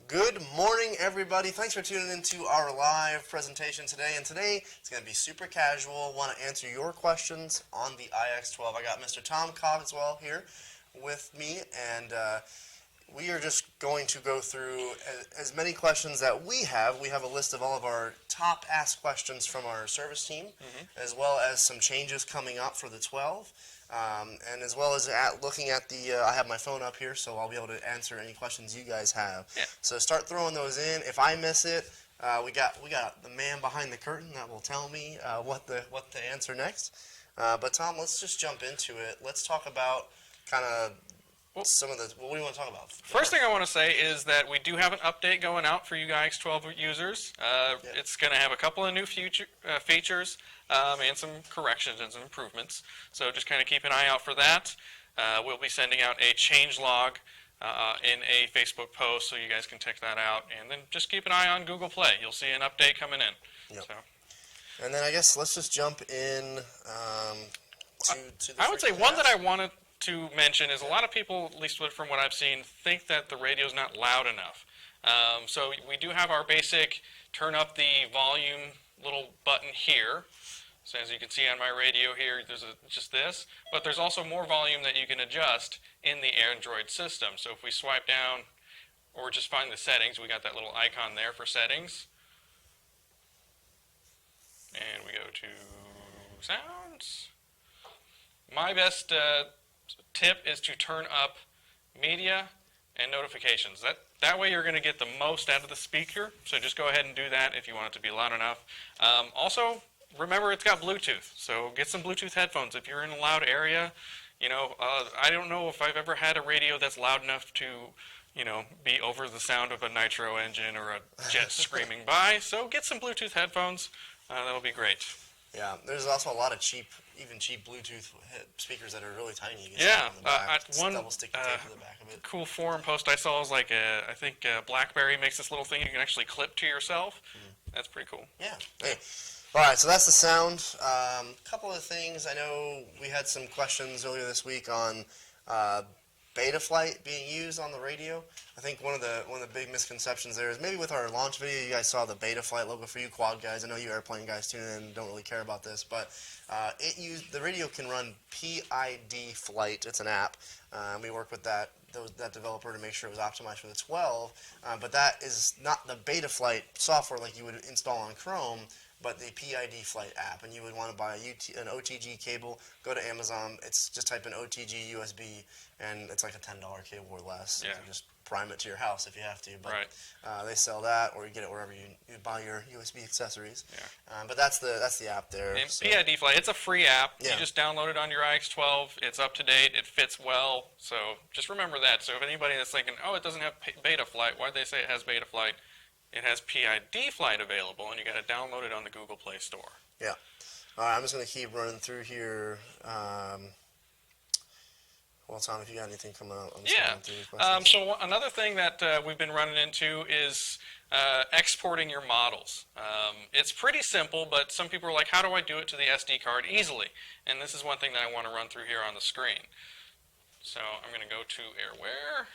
Good morning, everybody. Thanks for tuning into our live presentation today. And today, it's going to be super casual. Want to answer your questions on the iX12. I got Mr. Tom Cogswell here with me, and we are just going to go through as many questions that we have. We have a list of all of our top asked questions from our service team, as well as some changes coming up for the 12. And as well as looking at the, I have my phone up here, so I'll be able to answer any questions you guys have. Yeah. So start throwing those in. If I miss it, we got the man behind the curtain that will tell me what to answer next. But Tom, let's just jump into it. Let's talk about kind of some of the. What do you want to talk about? First thing I want to say is that we do have an update going out for you iX12 users. It's going to have a couple of new features and some corrections and some improvements. So just kind of keep an eye out for that. We'll be sending out a change log in a Facebook post, so you guys can check that out. And then just keep an eye on Google Play. You'll see an update coming in. Yep. So. And then I guess let's just jump in to the I would say one that I wanted to mention is a lot of people, at least from what I've seen, think that the radio's not loud enough. So we do have our basic turn up the volume little button here. So as you can see on my radio here, there's just this, but there's also more volume that you can adjust in the Android system. So if we swipe down or just find the settings, we got that little icon there for settings. And we go to sounds. My best tip is to turn up media and notifications. That way you're going to get the most out of the speaker. So just go ahead and do that if you want it to be loud enough. Also, remember it's got Bluetooth. So get some Bluetooth headphones if you're in a loud area. You know, I don't know if I've ever had a radio that's loud enough to, be over the sound of a nitro engine or a jet screaming by. So get some Bluetooth headphones. That'll be great. Yeah, there's also a lot of cheap Bluetooth speakers that are really tiny. Yeah, one double sticky tape to the back of it. Cool forum post I saw was like I think BlackBerry makes this little thing you can actually clip to yourself. That's pretty cool. Yeah. Hey. All right, so that's the sound. A couple of things. I know we had some questions earlier this week on BetaFlight being used on the radio. I think one of the big misconceptions there is maybe with our launch video, you guys saw the BetaFlight logo. For you quad guys, I know you airplane guys tuning in and don't really care about this, but the radio can run PID Flight. It's an app. We worked with that developer to make sure it was optimized for the 12, but that is not the BetaFlight software like you would install on Chrome, but the PID Flight app, and you would want to buy an OTG cable, go to Amazon, it's just type in OTG USB, and it's like a $10 cable or less. Yeah. You can just prime it to your house if you have to, but right. They sell that, or you get it wherever you buy your USB accessories. Yeah. But that's the app there. And PID Flight, it's a free app. Yeah. You just download it on your iX12. It's up to date. It fits well. So just remember that. So if anybody that's thinking, oh, it doesn't have BetaFlight, why'd they say it has BetaFlight? It has PID Flight available, and you got to download it on the Google Play Store. Yeah. All right, I'm just going to keep running through here. Well, Tom, if you got anything coming up, I'm just going through these questions. So another thing that we've been running into is exporting your models. It's pretty simple, but some people are like, how do I do it to the SD card easily? And this is one thing that I want to run through here on the screen. So I'm going to go to Airware.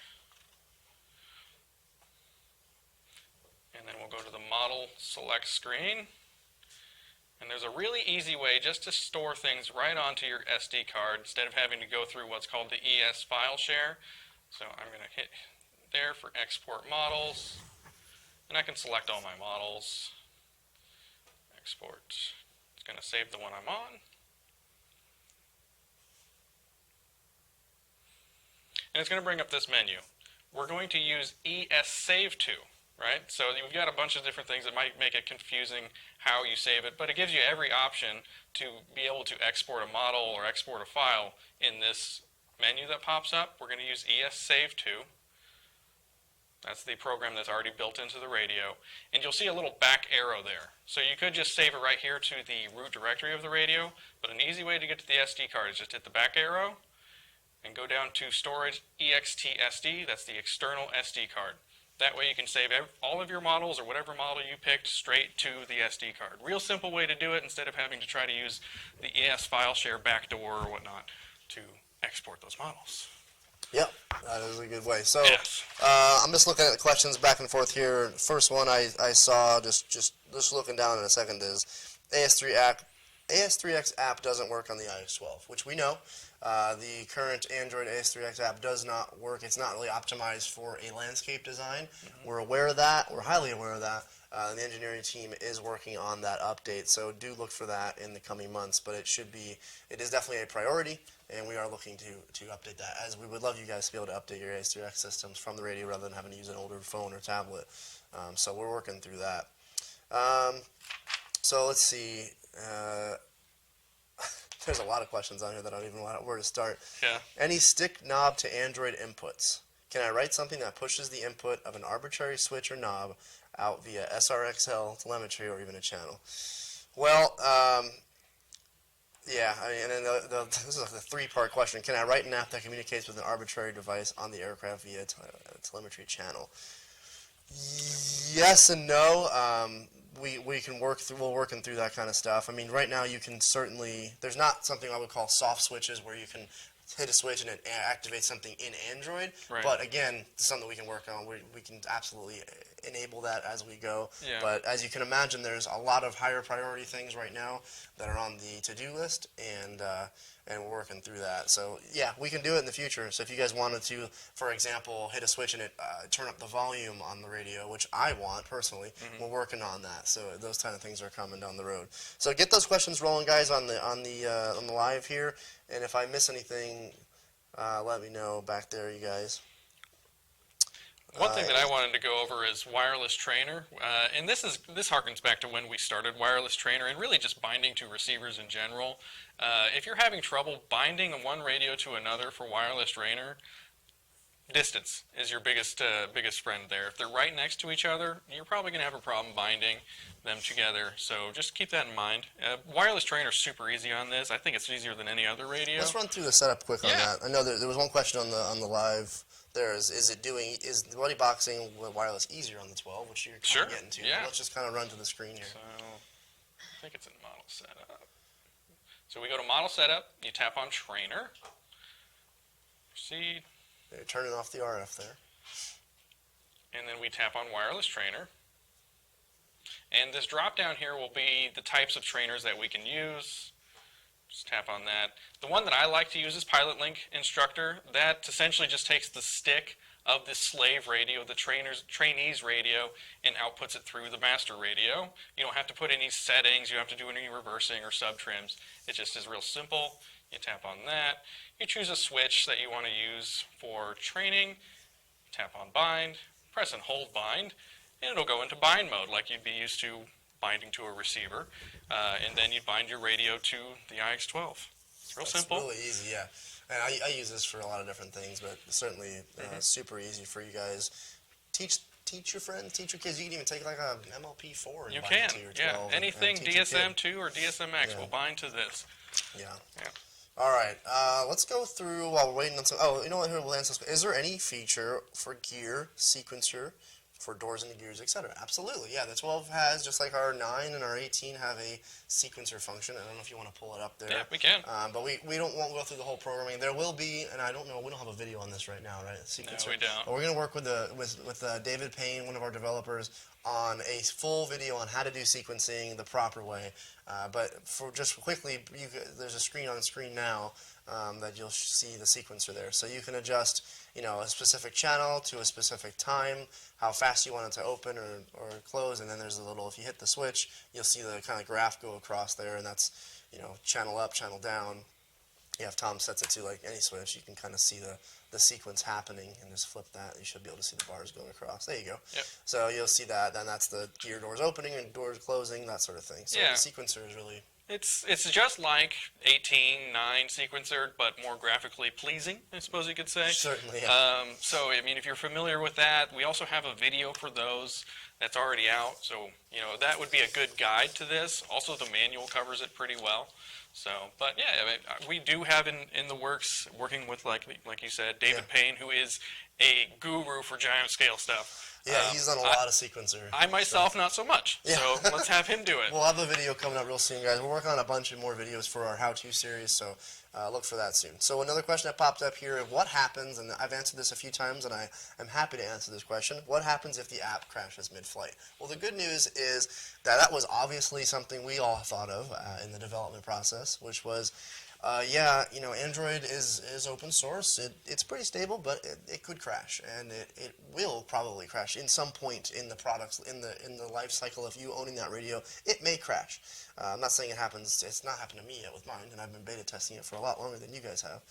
And then we'll go to the model select screen. And there's a really easy way just to store things right onto your SD card instead of having to go through what's called the ES file share. So I'm going to hit there for export models. And I can select all my models. Export. It's going to save the one I'm on. And it's going to bring up this menu. We're going to use ES Save To. Right? So you've got a bunch of different things that might make it confusing how you save it, but it gives you every option to be able to export a model or export a file in this menu that pops up. We're going to use ES Save To. That's the program that's already built into the radio. And you'll see a little back arrow there. So you could just save it right here to the root directory of the radio, but an easy way to get to the SD card is just hit the back arrow and go down to Storage eXtSD. That's the external SD card. That way you can save all of your models or whatever model you picked straight to the SD card. Real simple way to do it instead of having to try to use the ES file share backdoor or whatnot to export those models. Yep, that is a good way. So Yes. I'm just looking at the questions back and forth here. First one I saw, just looking down in a second, is AS3X app doesn't work on the iX12, which we know. The current Android AS3X app does not work. It's not really optimized for a landscape design. We're aware of that. We're highly aware of that. The engineering team is working on that update, so do look for that in the coming months. But it is definitely a priority, and we are looking to update that, as we would love you guys to be able to update your AS3X systems from the radio rather than having to use an older phone or tablet. So we're working through that. So let's see. There's a lot of questions on here that I don't even know where to start. Yeah. Any stick knob to Android inputs? Can I write something that pushes the input of an arbitrary switch or knob out via SRXL, telemetry, or even a channel? Well, yeah, I mean, and then this is a three-part question. Can I write an app that communicates with an arbitrary device on the aircraft via a telemetry channel? Yes and no. We can work through. We're working through that kind of stuff. I mean, right now you can certainly. There's not something I would call soft switches where you can hit a switch and it activates something in Android. Right. But again, it's something we can work on. We can absolutely enable that as we go. Yeah. But as you can imagine, there's a lot of higher priority things right now that are on the to-do list, and we're working through that. So yeah, we can do it in the future. So if you guys wanted to, for example, hit a switch and it turn up the volume on the radio, which I want personally, we're working on that. So those kind of things are coming down the road. So get those questions rolling, guys, on the live here. And if I miss anything, let me know back there, you guys. One thing that I wanted to go over is wireless trainer, and this harkens back to when we started wireless trainer and really just binding to receivers in general. If you're having trouble binding one radio to another for wireless trainer, distance is your biggest friend there. If they're right next to each other, you're probably going to have a problem binding them together. So just keep that in mind. Wireless trainer is super easy on this. I think it's easier than any other radio. Let's run through the setup quick on that. I know there was one question on the live. Is the buddy boxing with wireless easier on the 12, which you're kind of getting to? Yeah. Let's just kind of run to the screen here. So I think it's in model setup. So we go to model setup. You tap on trainer. Proceed. They're turning off the RF there. And then we tap on wireless trainer. And this drop down here will be the types of trainers that we can use. Just tap on that. The one that I like to use is Pilot Link Instructor. That essentially just takes the stick of the slave radio, the trainee's radio, and outputs it through the master radio. You don't have to put any settings. You don't have to do any reversing or sub trims. It just is real simple. You tap on that. You choose a switch that you want to use for training. Tap on bind. Press and hold bind. And it'll go into bind mode like you'd be used to binding to a receiver. And then you bind your radio to the iX12. It's real simple. It's really easy, yeah. And I use this for a lot of different things, but certainly super easy for you guys. Teach your friends, teach your kids. You can even take like a MLP4 and you bind can, it to your 12. Anything and DSM2 or DSMX will bind to this. Yeah. Yeah. All right, let's go through while we're waiting on some. Oh, you know what? Here we'll answer this. Is there any feature for gear sequencer for doors and gears, etc.? Absolutely, yeah. The 12 has, just like our 9 and our 18 have a sequencer function. I don't know if you want to pull it up there. Yeah, we can. But we won't go through the whole programming. There will be, and I don't know, we don't have a video on this right now, right? Sequencer. No, we don't. But we're going to work with David Payne, one of our developers, on a full video on how to do sequencing the proper way. But for just quickly, there's a screen on the screen now that you'll see the sequencer there. So you can adjust, a specific channel to a specific time, how fast you want it to open or close, and then there's a little, if you hit the switch, you'll see the kind of graph go across there, and that's, channel up, channel down. Yeah, if Tom sets it to like any switch, you can kind of see the sequence happening, and just flip that, you should be able to see the bars going across. There you go. Yep. So you'll see that, then that's the gear doors opening and doors closing, that sort of thing. So Yeah. the sequencer is really... It's just like 18, 9 sequencer, but more graphically pleasing, I suppose you could say. Certainly, yeah. So, I mean, if you're familiar with that, we also have a video for those that's already out. So, that would be a good guide to this. Also, the manual covers it pretty well. So, but yeah, I mean, we do have in the works, working with, like you said, David Payne, who is a guru for giant scale stuff. Yeah, he's done a lot of sequencer. I myself, not so much. Yeah. So let's have him do it. We'll have a video coming up real soon, guys. We're working on a bunch of more videos for our how-to series, so look for that soon. So another question that popped up here: what happens? And I've answered this a few times, and I'm happy to answer this question. What happens if the app crashes mid-flight? Well, the good news is that was obviously something we all thought of in the development process, which was, Android is open source. It's pretty stable, but it could crash, and it will probably crash in some point in the products in the life cycle of you owning that radio. It may crash. I'm not saying it happens. It's not happened to me yet with mine, and I've been beta testing it for a lot longer than you guys have.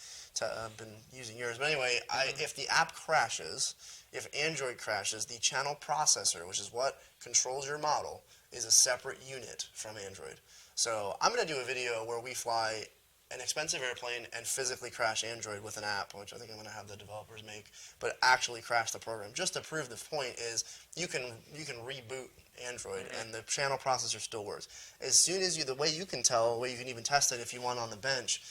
I've been using yours, but anyway, if the app crashes, if Android crashes, the channel processor, which is what controls your model, is a separate unit from Android. So I'm going to do a video where we fly an expensive airplane and physically crash Android with an app, which I think I'm going to have the developers make, but actually crash the program. Just to prove the point is you can reboot Android and the channel processor still works. As soon as the way you can tell, the way you can even test it if you want on the bench,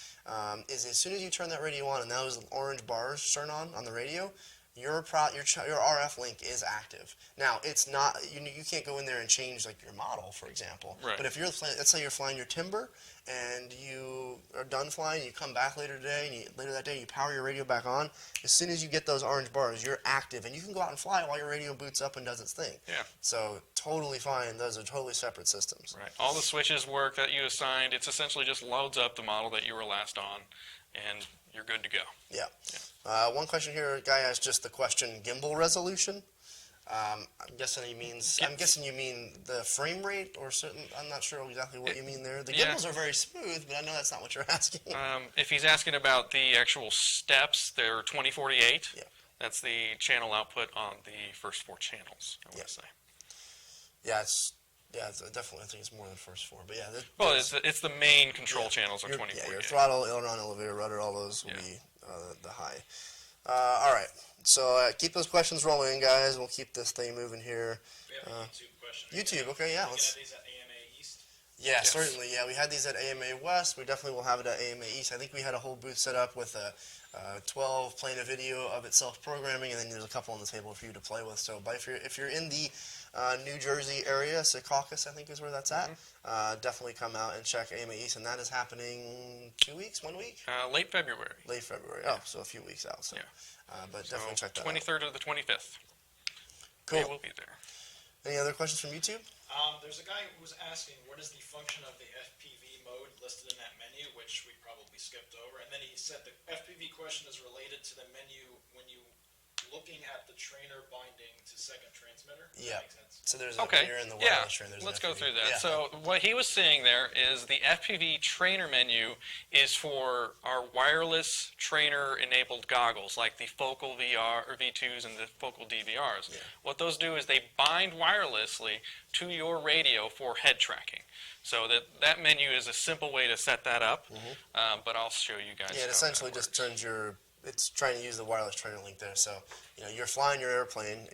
is as soon as you turn that radio on and those orange bars turn on the radio, your RF link is active. Now, it's not, you can't go in there and change like your model, for example. Right. But if let's say you're flying your Timber and you are done flying, you come back later that day, you power your radio back on. As soon as you get those orange bars, you're active, and you can go out and fly while your radio boots up and does its thing. Yeah. So totally fine. Those are totally separate systems. Right. All the switches work that you assigned. It's essentially just loads up the model that you were last on, and you're good to go. Yeah. One question here, a guy asked just the question, gimbal resolution. I'm guessing you mean the frame rate or certain. I'm not sure exactly what you mean there. The gimbals are very smooth, but I know that's not what you're asking. If he's asking about the actual steps, they're 2048. Yeah. That's the channel output on the first 4 channels, I want to say. Yeah, it's definitely. I think it's more than the first 4, but yeah. Well, it's the main control channels are 2048. Yeah, your throttle, aileron, elevator, rudder, all those will be the high. All right. So keep those questions rolling, guys. We'll keep this thing moving here. We have a YouTube question. YouTube, okay, yeah. Let's get these at AMA East. Yeah, yes. Certainly. Yeah, we had these at AMA West. We definitely will have it at AMA East. I think we had a whole booth set up with a 12 playing a video of it self-programming, and then there's a couple on the table for you to play with. So, if you're in the New Jersey area, Secaucus, I think is where that's at, definitely come out and check AMA East, and that is happening 2 weeks, 1 week? Late February. Late February. Oh, so a few weeks out. So, but definitely check that 23rd to the 25th. Cool. We will be there. Any other questions from YouTube? There's a guy who was asking what is the function of the FPV mode listed in that menu, which we probably skipped over. And then he said the FPV question is related to the menu when you looking at the trainer binding to second transmitter. Yeah. That makes sense. So there's Okay. in the wireless trainer. There's Let's an go FPV. through that. Yeah. So what he was saying there is the FPV trainer menu is for our wireless trainer-enabled goggles, like the Focal VR or V2s and the Focal DVRs. Yeah. What those do is they bind wirelessly to your radio for head tracking. So that menu is a simple way to set that up, but I'll show you guys. Yeah, it essentially just turns it's trying to use the wireless trainer link there. So, you're flying your airplane,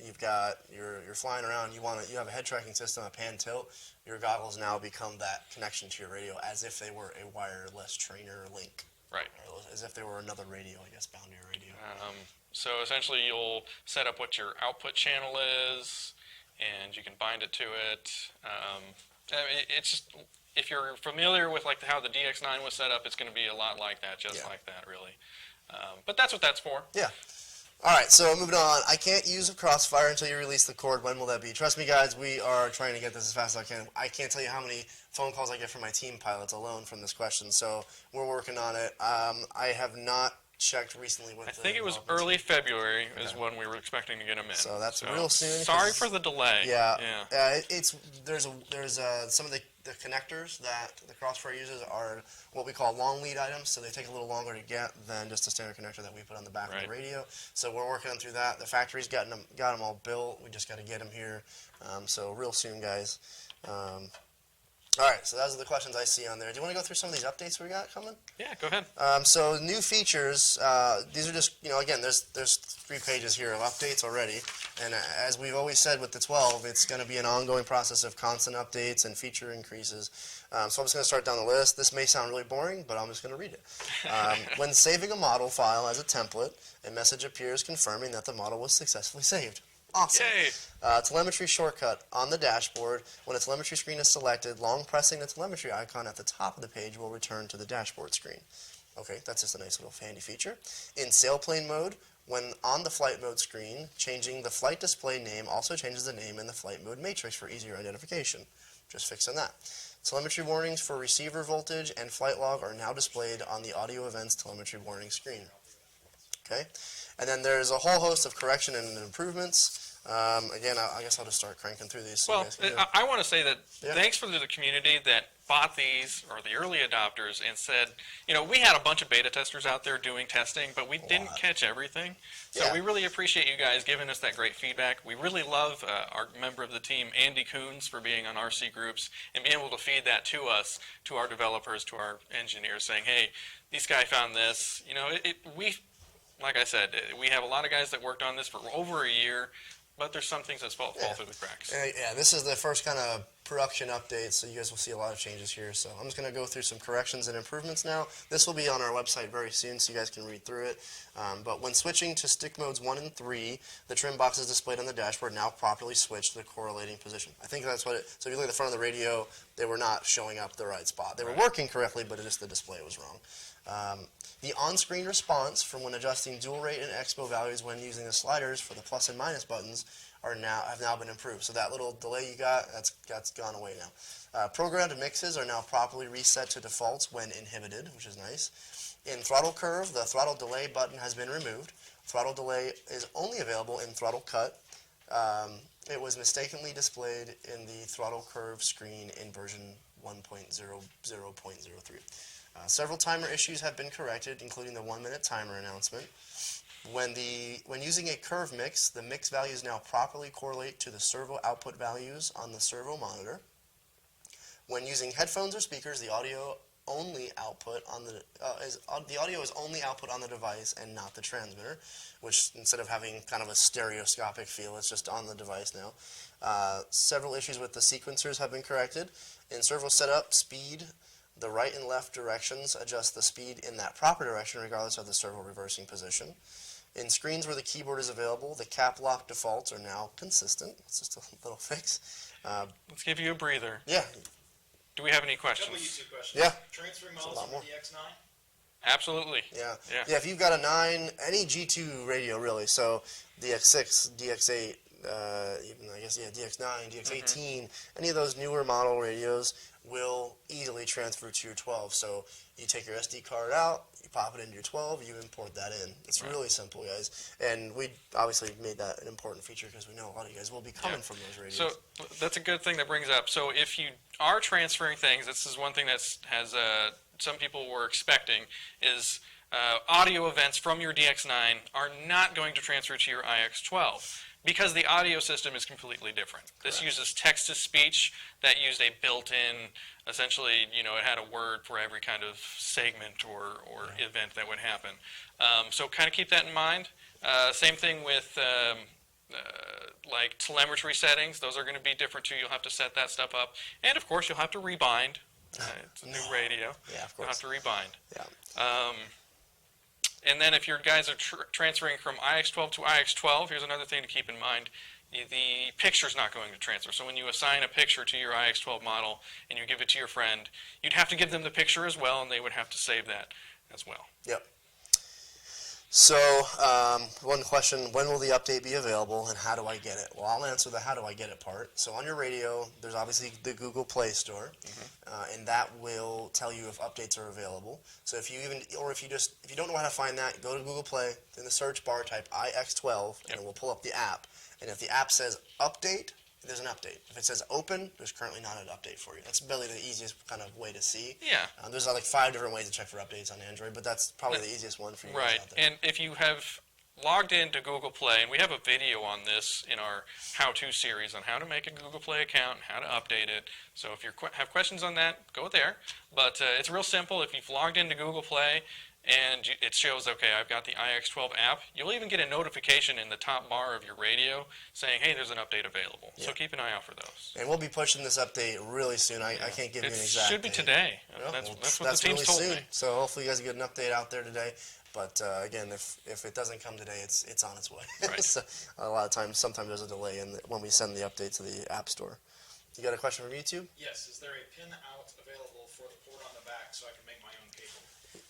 you're flying around, you have a head tracking system, a pan tilt, your goggles now become that connection to your radio as if they were a wireless trainer link. Right. Or as if they were another radio, I guess, bound to your radio. So essentially you'll set up what your output channel is, and you can bind it to it. It's just, if you're familiar with how the DX9 was set up, it's going to be a lot like that, like that, really. But that's what that's for. Yeah. All right, so moving on. I can't use a Crossfire until you release the cord. When will that be? Trust me, guys, we are trying to get this as fast as I can. I can't tell you how many phone calls I get from my team pilots alone from this question, so we're working on it. I have not checked recently with I think it was early February is when we were expecting to get them in. So that's real soon. Sorry for the delay. Yeah. There's some of the connectors that the Crossfire uses are what we call long lead items, so they take a little longer to get than just a standard connector that we put on the back of the radio. So we're working on through that. The factory's got them all built. We just got to get them here. So real soon, guys. All right, so those are the questions I see on there. Do you want to go through some of these updates we got coming? Yeah, go ahead. So new features. These are just, again, there's 3 pages here of updates already. And as we've always said with the 12, it's going to be an ongoing process of constant updates and feature increases. So I'm just going to start down the list. This may sound really boring, but I'm just going to read it. When saving a model file as a template, a message appears confirming that the model was successfully saved. Awesome. Yay. Telemetry shortcut on the dashboard. When a telemetry screen is selected, long pressing the telemetry icon at the top of the page will return to the dashboard screen. Okay, that's just a nice little handy feature. In sailplane mode, when on the flight mode screen, changing the flight display name also changes the name in the flight mode matrix for easier identification. Just fixing that. Telemetry warnings for receiver voltage and flight log are now displayed on the audio events telemetry warning screen. Okay, and then there's a whole host of correction and improvements. Again, I guess I'll just start cranking through these. So you Well, guys can do. I want to say that Yeah. thanks for the community that bought these, or the early adopters, and said, we had a bunch of beta testers out there doing testing, but we didn't catch everything. So Yeah. we really appreciate you guys giving us that great feedback. We really love our member of the team, Andy Coons, for being on RC groups and being able to feed that to us, to our developers, to our engineers, saying, hey, this guy found this. Like I said, we have a lot of guys that worked on this for over a year, but there's some things that fall through the cracks. Yeah, this is the first kind of production update, so you guys will see a lot of changes here. So I'm just going to go through some corrections and improvements now. This will be on our website very soon, so you guys can read through it. But when switching to stick modes 1 and 3, the trim boxes displayed on the dashboard now properly switch to the correlating position. I think that's what so if you look at the front of the radio, they were not showing up the right spot. They were working correctly, but just the display was wrong. The on-screen response from when adjusting dual rate and expo values when using the sliders for the plus and minus buttons have now been improved. So that little delay you got, that's gone away now. Programmed mixes are now properly reset to defaults when inhibited, which is nice. In throttle curve, the throttle delay button has been removed. Throttle delay is only available in throttle cut. It was mistakenly displayed in the throttle curve screen in version 1.00.03. Several timer issues have been corrected, including the 1-minute timer announcement. When using a curve mix, the mix values now properly correlate to the servo output values on the servo monitor. When using headphones or speakers, the audio only output on the audio is only output on the device and not the transmitter, which instead of having kind of a stereoscopic feel, it's just on the device now. Several issues with the sequencers have been corrected. In servo setup, speed, the right and left directions adjust the speed in that proper direction regardless of the servo reversing position. In screens where the keyboard is available, the cap lock defaults are now consistent. It's just a little fix. Let's give you a breather. Yeah. Do we have any Couple questions? YouTube questions. Yeah. Transferring There's a models lot from more. the DX9? Absolutely. Yeah. Yeah. If you've got a 9, any G2 radio really, so DX6, DX8, even I guess, DX9, DX18, any of those newer model radios will easily transfer to your 12. So you take your SD card out, you pop it into your 12, you import that in. It's really simple, guys. And we obviously made that an important feature because we know a lot of you guys will be coming from those radios. So that's a good thing that brings up. So if you are transferring things, this is one thing that some people were expecting, is audio events from your DX9 are not going to transfer to your iX12 because the audio system is completely different. This uses text-to-speech that used a built-in, essentially, it had a word for every kind of segment or event that would happen. So kind of keep that in mind. Same thing with like telemetry settings. Those are going to be different too. You'll have to set that stuff up. And of course, you'll have to rebind. It's a new radio. Yeah, of You'll course. have to rebind. Yeah. And then if your guys are transferring from iX12 to iX12, here's another thing to keep in mind. The picture's not going to transfer. So when you assign a picture to your iX12 model and you give it to your friend, you'd have to give them the picture as well, and they would have to save that as well. Yep. So, one question, when will the update be available and how do I get it? Well, I'll answer the how do I get it part. So on your radio, there's obviously the Google Play Store, and that will tell you if updates are available. So if you don't know how to find that, go to Google Play, in the search bar type iX12, and it will pull up the app. And if the app says update, there's an update. If it says open, there's currently not an update for you. That's really the easiest kind of way to see. Yeah. There's like 5 different ways to check for updates on Android, but that's probably the easiest one for you guys Right. out there. And if you have logged into Google Play, and we have a video on this in our how-to series on how to make a Google Play account, how to update it. So if you have questions on that, go there. But it's real simple. If you've logged into Google Play and it shows, okay, I've got the iX12 app, you'll even get a notification in the top bar of your radio saying, hey, there's an update available. So keep an eye out for those. And we'll be pushing this update really soon. I can't give you an exact It should be date. today. Yeah, That's what the team's really told soon. me. So hopefully you guys get an update out there today. But again, if it doesn't come today, it's on its way. Right. So a lot of times, sometimes there's a delay when we send the update to the App Store. You got a question from YouTube? Yes. Is there a pin out available for the port on the back so I can make my own cable?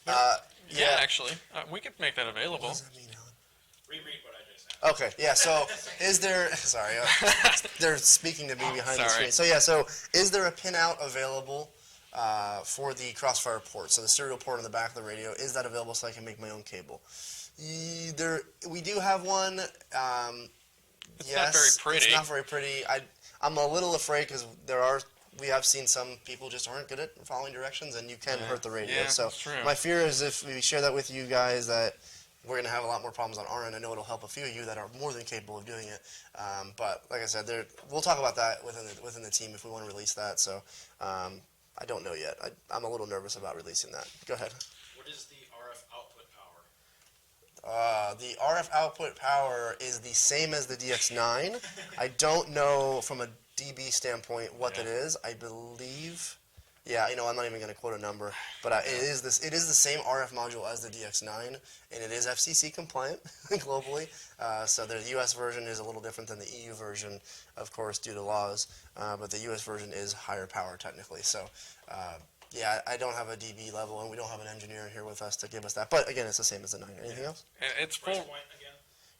Yeah, actually, we could make that What available. does that mean, Alan? Reread what I just said. Okay, yeah, so is there, sorry, they're speaking to me behind the Sorry. screen. So yeah, so is there a pinout available for the Crossfire port? So the serial port on the back of the radio, is that available so I can make my own cable? We do have one. It's Yes, not very pretty. it's not very pretty. I'm a little afraid because we have seen some people just aren't good at following directions, and you can hurt the radio. Yeah, So that's true. my fear is if we share that with you guys that we're going to have a lot more problems on our end. I know it'll help a few of you that are more than capable of doing it. But like I said, we'll talk about that within the team if we want to release that. So I don't know yet. I'm a little nervous about releasing that. Go ahead. What is the RF output power? The RF output power is the same as the DX9. I don't know from a dB standpoint what that is. I believe, yeah, I'm not even going to quote a number, but it is the same RF module as the DX9, and it is FCC compliant globally. So the US version is a little different than the EU version, of course, due to laws, but the US version is higher power technically. So. Yeah, I don't have a dB level, and we don't have an engineer here with us to give us that. But again, it's the same as the 9. Anything else? And it's Price full. point again?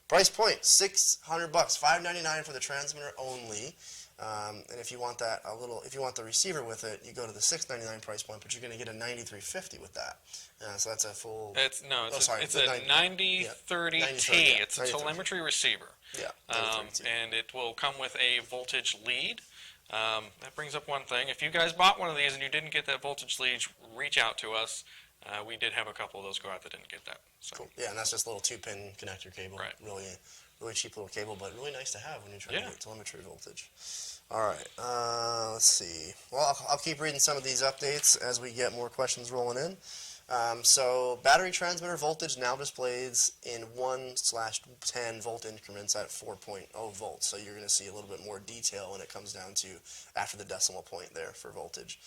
Price point $600, $599 for the transmitter only. And if you want that if you want the receiver with it, you go to the $699 price point, but you're going to get a 9350 with that. So that's a full. It's a 9030T. 9030, yeah. It's a 9030. telemetry receiver. Yeah. And it will come with a voltage lead. That brings up one thing. If you guys bought one of these and you didn't get that voltage lead, reach out to us. We did have a couple of those go out that didn't get that. So. Cool. Yeah, and that's just a little 2-pin connector cable. Right. Really cheap little cable, but really nice to have when you're trying to get telemetry voltage. All right. Let's see. Well, I'll keep reading some of these updates as we get more questions rolling in. So battery transmitter voltage now displays in 1/10 volt increments at 4.0 volts. So you're going to see a little bit more detail when it comes down to after the decimal point there for voltage.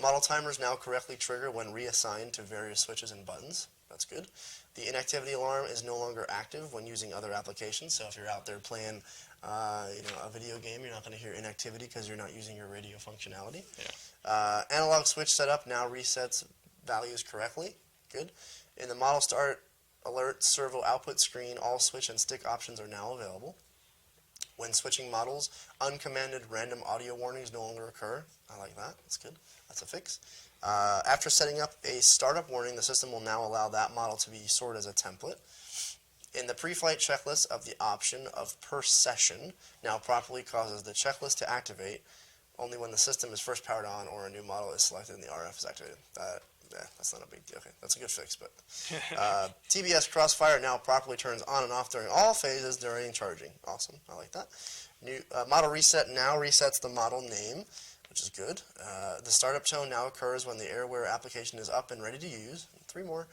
Model timers now correctly trigger when reassigned to various switches and buttons. That's good. The inactivity alarm is no longer active when using other applications. So if you're out there playing a video game, you're not going to hear inactivity because you're not using your radio functionality. Yeah. Analog switch setup now resets values correctly. Good. In the model start alert servo output screen, all switch and stick options are now available. When switching models, uncommanded random audio warnings no longer occur. I like that. That's good. That's a fix. After setting up a startup warning, the system will now allow that model to be stored as a template. In the pre-flight checklist of the option of per session now properly causes the checklist to activate only when the system is first powered on or a new model is selected and the RF is activated. That's not a big deal. Okay, that's a good fix. But TBS Crossfire now properly turns on and off during all phases during charging. Awesome, I like that. New model reset now resets the model name, which is good. The startup tone now occurs when the AirWare application is up and ready to use. 3 more.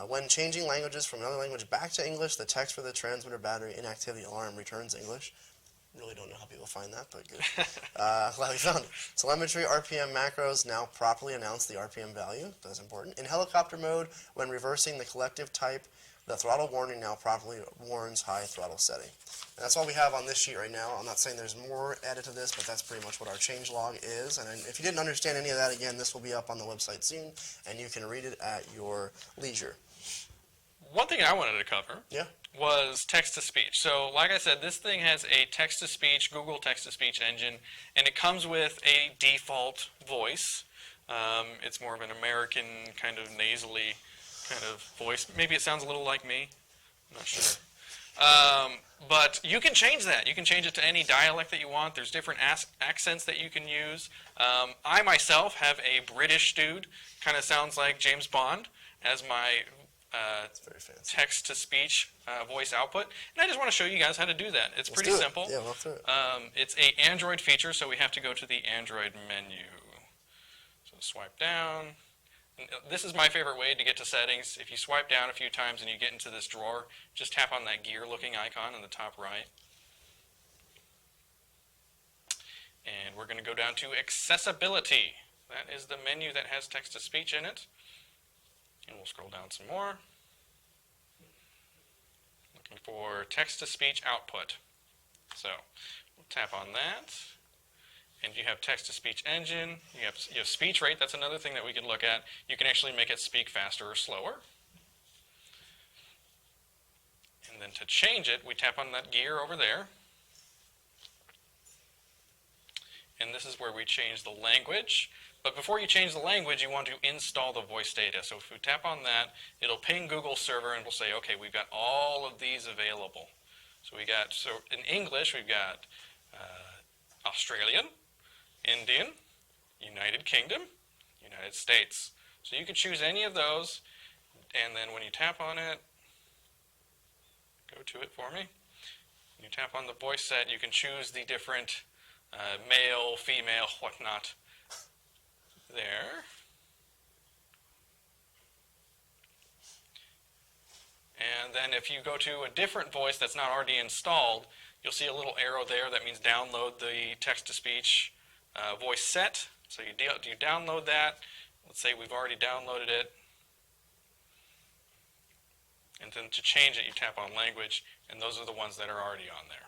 When changing languages from another language back to English, the text for the transmitter battery inactivity alarm returns English. Really don't know how people find that, but good. Glad we found it. Telemetry RPM macros now properly announce the RPM value. That's important. In helicopter mode, when reversing the collective type, the throttle warning now properly warns high throttle setting. And that's all we have on this sheet right now. I'm not saying there's more added to this, but that's pretty much what our change log is. And if you didn't understand any of that, again, this will be up on the website soon, and you can read it at your leisure. One thing I wanted to cover was text-to-speech. So, like I said, this thing has a text-to-speech, Google text-to-speech engine, and it comes with a default voice. It's more of an American kind of nasally kind of voice. Maybe it sounds a little like me. I'm not sure. But you can change that. You can change it to any dialect that you want. There's different accents that you can use. I myself have a British dude, kind of sounds like James Bond, as my text-to-speech voice output. And I just want to show you guys how to do that. It's pretty simple. Yeah, let's do it. It's an Android feature, so we have to go to the Android menu. So swipe down. And this is my favorite way to get to settings. If you swipe down a few times and you get into this drawer, just tap on that gear-looking icon in the top right. And we're going to go down to accessibility. That is the menu that has text-to-speech in it. And we'll scroll down some more. Looking for text-to-speech output. So we'll tap on that. And you have text-to-speech engine. You have speech rate. That's another thing that we can look at. You can actually make it speak faster or slower. And then to change it, we tap on that gear over there. And this is where we change the language. But before you change the language, you want to install the voice data. So if we tap on that, it'll ping Google server and we'll say, okay, we've got all of these available. So in English, we've got Australian, Indian, United Kingdom, United States. So you can choose any of those, and then when you tap on it, go to it for me. When you tap on the voice set, you can choose the different male, female, whatnot there. And then if you go to a different voice that's not already installed, you'll see a little arrow there that means download the text-to-speech voice set. So you download that. Let's say we've already downloaded it. And then to change it, you tap on language, and those are the ones that are already on there.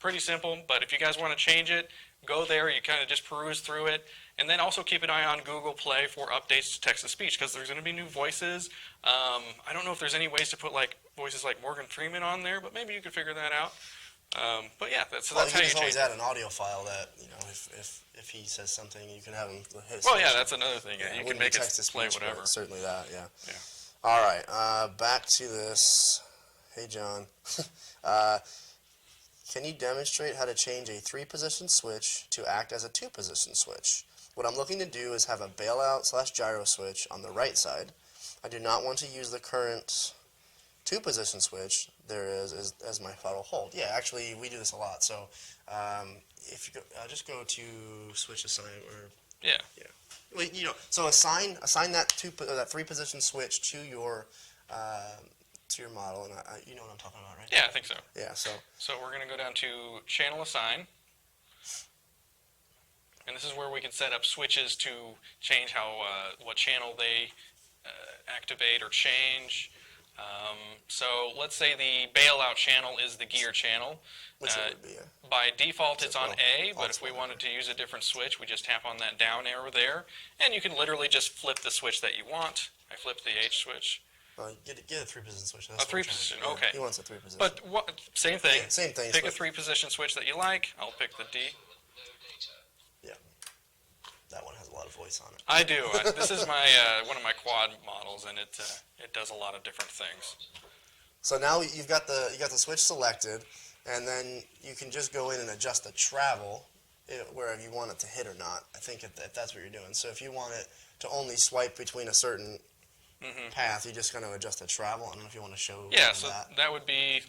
Pretty simple, but if you guys want to change it, go there. You kind of just peruse through it. And then also keep an eye on Google Play for updates to text-to-speech, because there's going to be new voices. I don't know if there's any ways to put voices like Morgan Freeman on there, but maybe you could figure that out. But yeah, that's how you can change always it. add an audio file that, if he says something, you can have him hit. Well, yeah, that's another thing. Yeah, you can make it play whatever. Certainly that, yeah. Yeah. All right, back to this. Hey, John. Can you demonstrate how to change a 3-position switch to act as a 2-position switch? What I'm looking to do is have a bailout/gyro switch on the right side. I do not want to use the current 2-position switch there is as my throttle hold. Yeah, actually, we do this a lot. So if you go, just go to switch assign or Yeah. Well, so assign that 3-position switch to your model, and you know what I'm talking about, right? Yeah, I think so. Yeah. So we're going to go down to channel assign. And this is where we can set up switches to change what channel they activate or change. So let's say the bailout channel is the gear channel. which it would be. By default, it's on A, but it's if we on wanted to use a different switch, we just tap on that down arrow there, and you can literally just flip the switch that you want. I flipped the H switch. Get a 3-position switch. That's A 3-position, yeah, okay. He wants a 3-position. But same thing. Yeah, same thing. Pick a 3-position switch that you like. I'll pick the D. Yeah. That one has a lot of voice on it. I do. This is my one of my quad models, and it does a lot of different things. So now you've got the switch selected, and then you can just go in and adjust the travel wherever you want it to hit or not. I think if that's what you're doing. So if you want it to only swipe between a certain path, you just kind of adjust the travel. I don't know if you want to show So that. that would be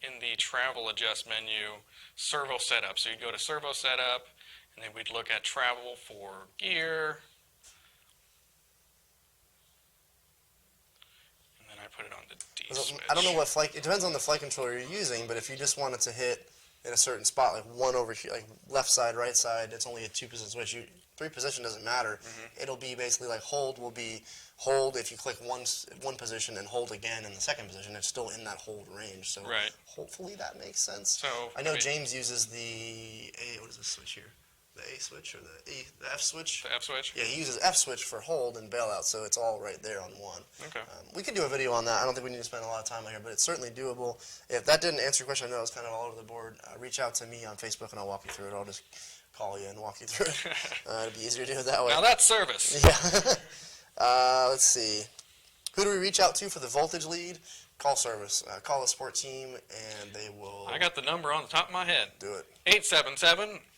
in the travel adjust menu, servo setup. So you'd go to servo setup, and then we'd look at travel for gear. And then I put it on the D switch. I don't know what flight. It depends on the flight controller you're using, but if you just want it to hit in a certain spot, like one over here, like left side, right side, it's only a 2-position switch. 3-position doesn't matter. It'll be basically like hold will be hold if you click one position and hold again in the second position. It's still in that hold range. So Right. hopefully that makes sense. So I know James uses the what is this switch here? The A switch or the F switch? The F switch? Yeah, he uses F switch for hold and bailout, so it's all right there on one. Okay. We could do a video on that. I don't think we need to spend a lot of time on here, but it's certainly doable. If that didn't answer your question, I know it was kind of all over the board. Reach out to me on Facebook and I'll walk you through it. I'll just call you and walk you through it. It'd be easier to do it that way. Now that's service. Yeah. Let's see. Who do we reach out to for the voltage lead? Call service. Call the support team, and they will I got the number on the top of my head. do it.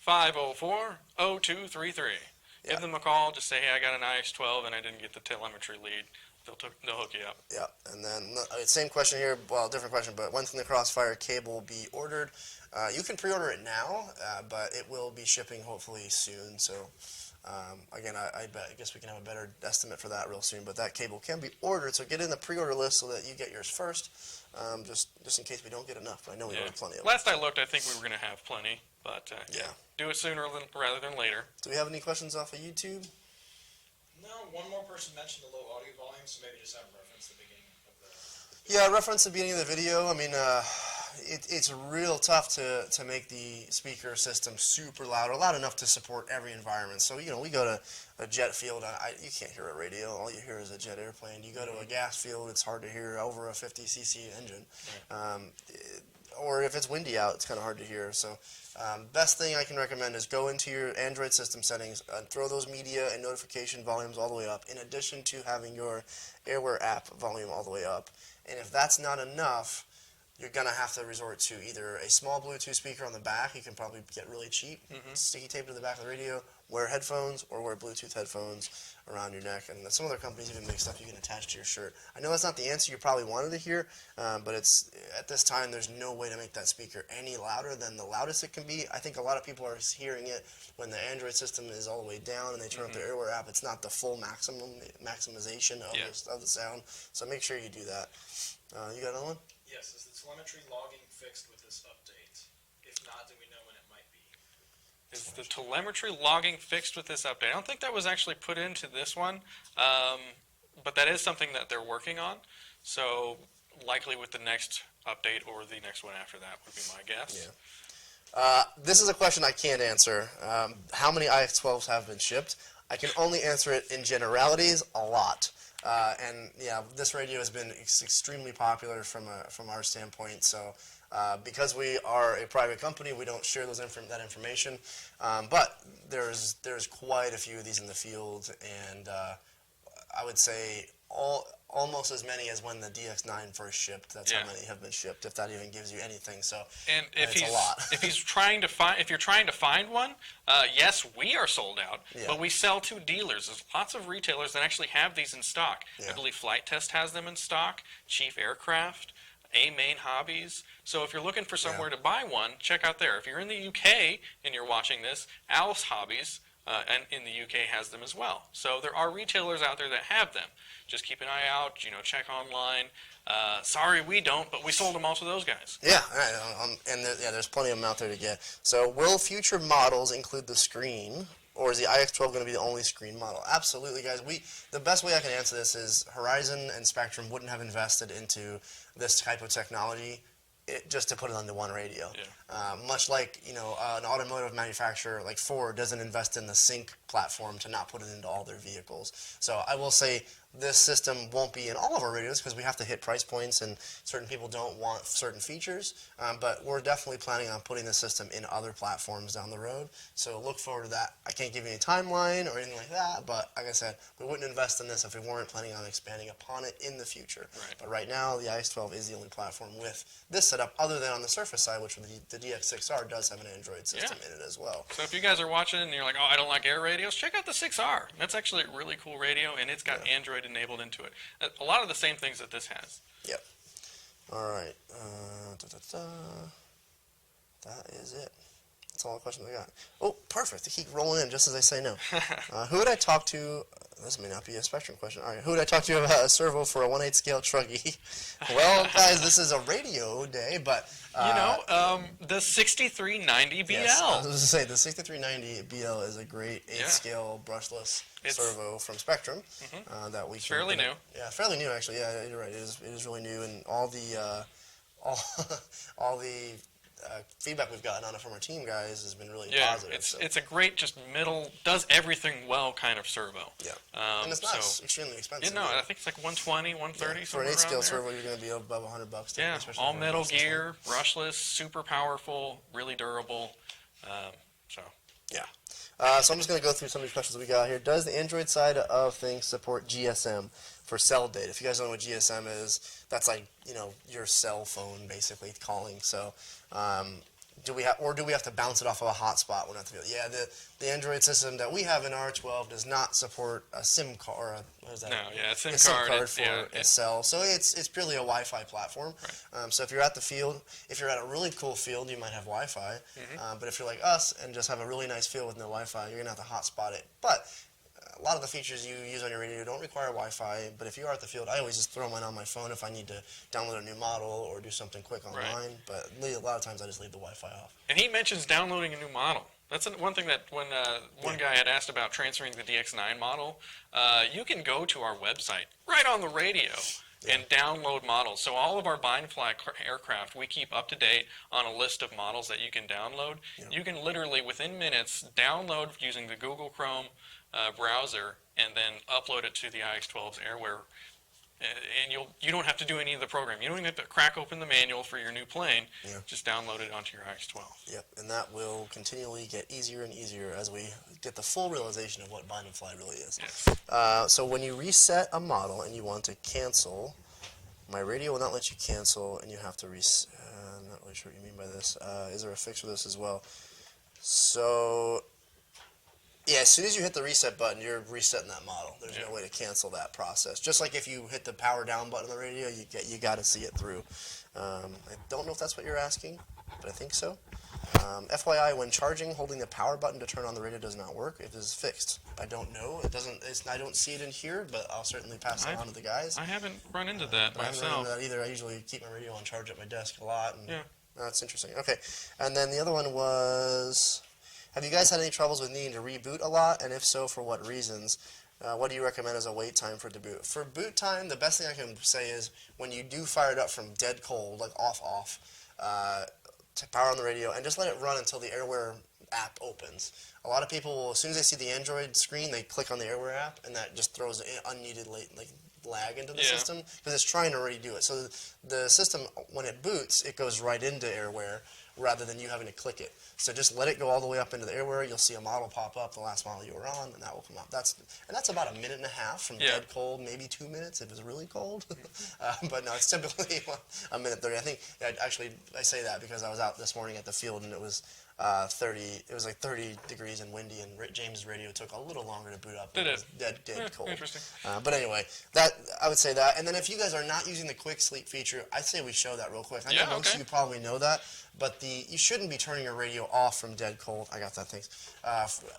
877-504-0233. Yeah. Give them a call. Just say, hey, I got an iX12 and I didn't get the telemetry lead. They'll hook you up. Yeah, and then same question here, well, different question, but when can the Crossfire cable be ordered? You can pre-order it now, but it will be shipping hopefully soon. So, again, I guess we can have a better estimate for that real soon. But that cable can be ordered, so get in the pre-order list so that you get yours first, just in case we don't get enough. But I know we have plenty of them. Last I looked, I think we were going to have plenty, but Yeah. do it sooner rather than later. Do we have any questions off of YouTube? No, one more person mentioned the low audio volume, so maybe just have reference the beginning of the. Yeah, reference the beginning of the video. I mean, it's real tough to make the speaker system super loud, or loud enough to support every environment. So, we go to a jet field, you can't hear a radio. All you hear is a jet airplane. You go to a gas field, it's hard to hear over a 50cc engine. Right. Or if it's windy out, it's kind of hard to hear. So best thing I can recommend is go into your Android system settings and throw those media and notification volumes all the way up, in addition to having your Airware app volume all the way up. And if that's not enough, you're going to have to resort to either a small Bluetooth speaker on the back. You can probably get really cheap, sticky tape to the back of the radio, wear headphones, or wear Bluetooth headphones around your neck. And some other companies even make stuff you can attach to your shirt. I know that's not the answer you probably wanted to hear, but it's at this time there's no way to make that speaker any louder than the loudest it can be. I think a lot of people are hearing it when the Android system is all the way down and they turn up their Airware app. It's not the full maximization of the sound, so make sure you do that. You got another one? Yes, is the telemetry logging fixed with this update? If not, do we know when it might be? Is the telemetry logging fixed with this update? I don't think that was actually put into this one, but that is something that they're working on. So likely with the next update or the next one after that would be my guess. Yeah. This is a question I can't answer. How many iX12s have been shipped? I can only answer it in generalities, a lot. And yeah, this radio has been extremely popular from our standpoint. So because we are a private company, we don't share that information. But there's quite a few of these in the field, and I would say almost as many as when the DX9 first shipped. That's how many have been shipped, if that even gives you anything. So and it's a lot. if you're trying to find one, yes, we are sold out, but we sell to dealers. There's lots of retailers that actually have these in stock. I believe Flight Test has them in stock, Chief Aircraft, Main Hobbies. So if you're looking for somewhere to buy one, check out there. If you're in the UK and you're watching this, Al's Hobbies and in the UK has them as well. So there are retailers out there that have them. Just keep an eye out, check online. Sorry, we don't, but we sold them all to those guys. Yeah, and there's plenty of them out there to get. So will future models include the screen, or is the iX12 going to be the only screen model? Absolutely, guys. The best way I can answer this is Horizon and Spektrum wouldn't have invested into this type of technology just to put it on the one radio. Much like an automotive manufacturer like Ford doesn't invest in the Sync platform to not put it into all their vehicles. So I will say this system won't be in all of our radios because we have to hit price points and certain people don't want certain features. But we're definitely planning on putting this system in other platforms down the road. So look forward to that. I can't give you any timeline or anything like that, but like I said, we wouldn't invest in this if we weren't planning on expanding upon it in the future. But right now, the iX12 is the only platform with this setup, other than on the Surface side, which the DX6R does have an Android system in it as well. So if you guys are watching and you're like, oh, I don't like air radios, check out the 6R. That's actually a really cool radio, and it's got Android enabled into it. A lot of the same things that this has. Yep. All right. That is it. That's all the questions I got. Oh, perfect. They keep rolling in just as I say no. Who would I talk to? This may not be a Spektrum question. All right. Who would I talk to about a servo for a 1/8 scale Truggy? Well, guys, this is a radio day, but the 6390 BL. Yes, I was going to say the 6390 BL is a great 8-scale brushless servo from Spektrum that we. It's fairly new. Yeah, fairly new actually. Yeah, you're right. It is really new, and all the feedback we've gotten on it from our team guys has been really positive. It's a great, just middle, does everything well kind of servo. Yeah, and it's not extremely expensive. No, I think it's like 120, 130. For an 8-scale servo, you're going to be above $100. Yeah, all metal gear, brushless, super powerful, really durable. So I'm just going to go through some of these questions we got here. Does the Android side of things support GSM for cell data? If you guys don't know what GSM is, that's like your cell phone basically calling. So do we have to bounce it off of a hotspot when at the field? Yeah, the Android system that we have in R12 does not support a SIM card. Or what is that? No, a SIM card for a cell. So it's purely a Wi-Fi platform. Right. So if you're at the field, if you're at a really cool field, you might have Wi-Fi. But if you're like us and just have a really nice field with no Wi-Fi, you're gonna have to hotspot it. But a lot of the features you use on your radio don't require Wi-Fi, but if you are at the field, I always just throw mine on my phone if I need to download a new model or do something quick online. Right. But a lot of times I just leave the Wi-Fi off. And he mentions downloading a new model. That's one thing that when one guy had asked about transferring the DX9 model, you can go to our website right on the radio and download models. So all of our BetaFlight aircraft, we keep up to date on a list of models that you can download. You can literally, within minutes, download using the Google Chrome browser and then upload it to the iX12's airware. And you don't have to do any of the programming. You don't even have to crack open the manual for your new plane. Just download it onto your iX12. Yep, and that will continually get easier and easier as we get the full realization of what BetaFlight really is. Yes. So when you reset a model and you want to cancel, my radio will not let you cancel, and you have to reset. I'm not really sure what you mean by this. Is there a fix for this as well? So yeah, as soon as you hit the reset button, you're resetting that model. There's no way to cancel that process. Just like if you hit the power down button on the radio, you got to see it through. I don't know if that's what you're asking, but I think so. FYI, when charging, holding the power button to turn on the radio does not work. It is fixed. I don't know. It doesn't. I don't see it in here, but I'll certainly pass it on to the guys. I haven't run into that I haven't myself. run into that either. I usually keep my radio on charge at my desk a lot. And Yeah. That's interesting. Okay, and then the other one was, have you guys had any troubles with needing to reboot a lot, and if so, for what reasons? What do you recommend as a wait time for deboot? For boot time, the best thing I can say is when you do fire it up from dead cold, like off, to power on the radio, and just let it run until the Airware app opens. A lot of people will, as soon as they see the Android screen, they click on the Airware app, and that just throws an unneeded lag into the system because it's trying to already do it. So the system, when it boots, it goes right into Airware rather than you having to click it. So just let it go all the way up into the Airware. You'll see a model pop up, the last model you were on, and that will come up. That's about a minute and a half from dead cold, maybe 2 minutes if it's really cold. But no, it's typically a minute 30. I think I say that because I was out this morning at the field and it was 30. It was like 30 degrees and windy, and James' radio took a little longer to boot up. Did it? Was dead cold. Interesting. But anyway, I would say that. And then if you guys are not using the quick sleep feature, I'd say we show that real quick. I know most of you probably know that, but you shouldn't be turning your radio off from dead cold. I got that, thanks.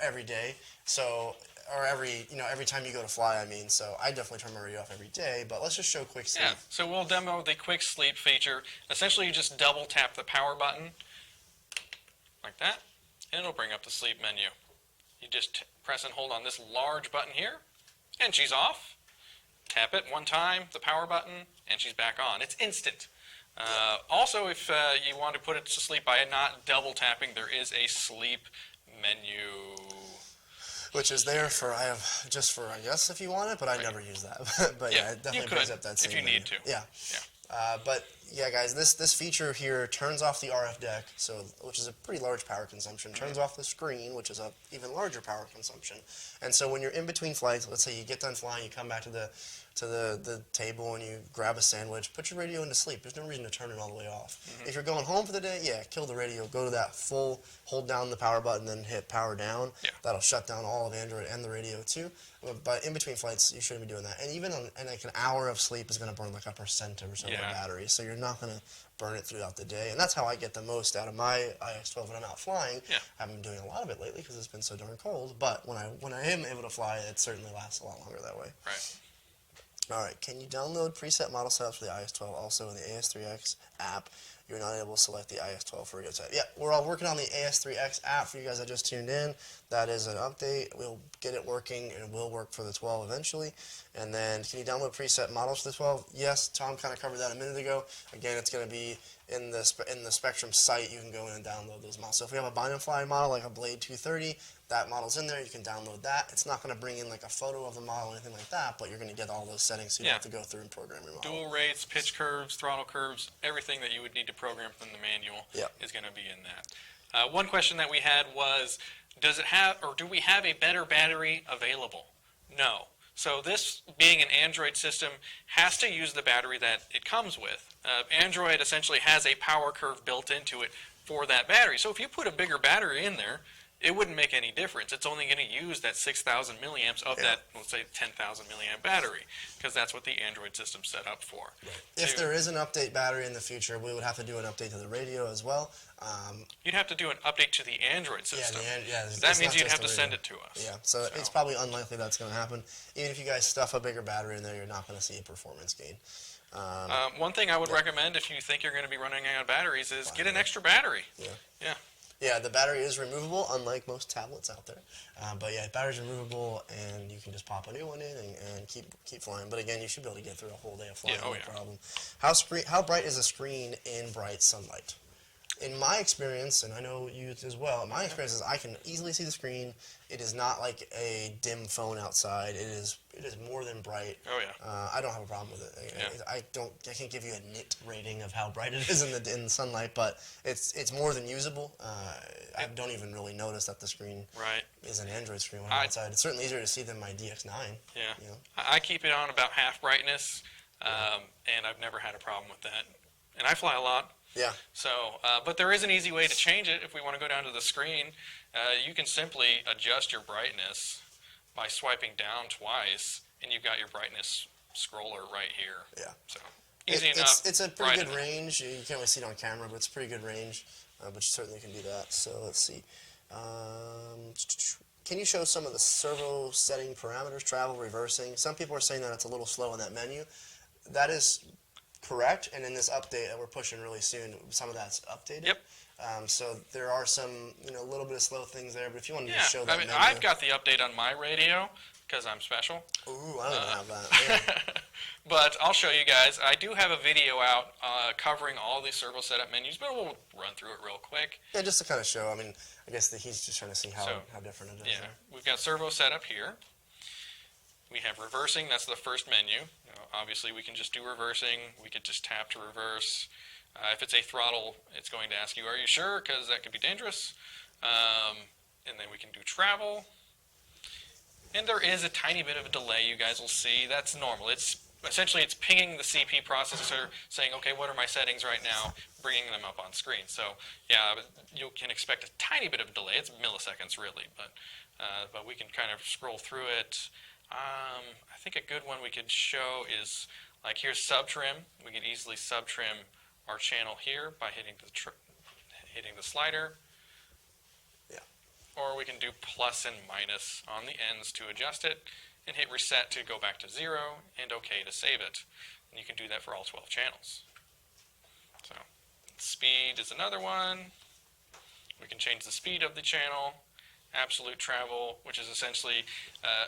Every day. So, or every time you go to fly, I mean. So I definitely turn my radio off every day, but let's just show quick sleep. Yeah, so we'll demo the quick sleep feature. Essentially, you just double tap the power button like that, and it'll bring up the sleep menu. You just press and hold on this large button here, and she's off. Tap it one time, the power button, and she's back on. It's instant. Also, if you want to put it to sleep by not double tapping, there is a sleep menu. Which is there for, I guess, if you want it, but I never use that. But yeah, it definitely brings up that same if you menu. need to. Yeah. But yeah, guys, this feature here turns off the RF deck, which is a pretty large power consumption. Turns off the screen, which is a even larger power consumption. And so when you're in between flights, let's say you get done flying, you come back to the table and you grab a sandwich, put your radio into sleep. There's no reason to turn it all the way off. If you're going home for the day, kill the radio, go to that full, hold down the power button, then hit power down. That'll shut down all of Android and the radio too. But in between flights, you shouldn't be doing that. And even like an hour of sleep is going to burn like 1% or so of the battery. So you're not going to burn it throughout the day. And that's how I get the most out of my iX12 when I'm out flying. I haven't been doing a lot of it lately because it's been so darn cold. But when I am able to fly, it certainly lasts a lot longer that way. Right. All right, can you download preset model setups for the iX12 also in the AS3X app? You're not able to select the iX12 for radio type. Yeah, we're all working on the AS3X app for you guys that just tuned in. That is an update. We'll get it working, and it will work for the 12 eventually. And then, can you download preset models for the 12? Yes, Tom kind of covered that a minute ago. Again, it's going to be in the Spektrum site. You can go in and download those models. So if we have a BetaFlight model like a Blade 230, that model's in there. You can download that. It's not going to bring in like a photo of the model or anything like that, but you're going to get all those settings, so you don't have to go through and program your model. Dual rates, pitch curves, throttle curves, everything that you would need to program from the manual is going to be in that. One question that we had was, does it have, or do we have a better battery available? No. So this, being an Android system, has to use the battery that it comes with. Android essentially has a power curve built into it for that battery. So if you put a bigger battery in there, it wouldn't make any difference. It's only going to use that 6,000 milliamps of that, let's say, 10,000 milliamp battery, because that's what the Android system's set up for. Right. If there is an update battery in the future, we would have to do an update to the radio as well. You'd have to do an update to the Android system. That means you'd have to send it to us. Yeah, so it's probably unlikely that's going to happen. Even if you guys stuff a bigger battery in there, you're not going to see a performance gain. One thing I would recommend if you think you're going to be running out of batteries is get an extra battery. Yeah. Yeah, the battery is removable, unlike most tablets out there. But yeah, battery's removable, and you can just pop a new one in and keep flying. But again, you should be able to get through a whole day of flying, no problem. How bright is a screen in bright sunlight? In my experience, and I know you as well, my experience is I can easily see the screen. It is not like a dim phone outside. It is more than bright. Oh yeah. I don't have a problem with it. Yeah. I can't give you a nit rating of how bright it is in the sunlight, but it's more than usable. I don't even really notice that the screen is an Android screen when I'm outside. It's certainly easier to see than my DX9. Yeah. You know? I keep it on about half brightness, and I've never had a problem with that. And I fly a lot. Yeah. So, but there is an easy way to change it if we want to go down to the screen. You can simply adjust your brightness by swiping down twice, and you've got your brightness scroller right here. Yeah. So, easy enough. It's a pretty good range. You can't really see it on camera, but it's a pretty good range. But you certainly can do that. So let's see. Can you show some of the servo setting parameters, travel, reversing? Some people are saying that it's a little slow in that menu. That is correct, and in this update that we're pushing really soon, some of that's updated. Yep. So there are some, a little bit of slow things there, but if you want to just show that I mean, menu. I've got the update on my radio because I'm special. Ooh, I don't even have that. Yeah. But I'll show you guys. I do have a video out covering all the servo setup menus, but we'll run through it real quick. Yeah, just to kind of show. I mean, I guess that he's just trying to see how different it is. Yeah, we've got servo setup here. We have reversing. That's the first menu. Obviously, we can just do reversing. We could just tap to reverse. If it's a throttle, it's going to ask you, are you sure? Because that could be dangerous. And then we can do travel. And there is a tiny bit of a delay, you guys will see. That's normal. Essentially, it's pinging the CP processor, saying, okay, what are my settings right now, bringing them up on screen. So, yeah, you can expect a tiny bit of a delay. It's milliseconds, really, but we can kind of scroll through it. I think a good one we could show is, like, here's sub-trim. We could easily sub-trim our channel here by hitting the slider. Yeah. Or we can do plus and minus on the ends to adjust it, and hit reset to go back to 0, and OK to save it. And you can do that for all 12 channels. So, speed is another one. We can change the speed of the channel. Absolute travel, which is essentially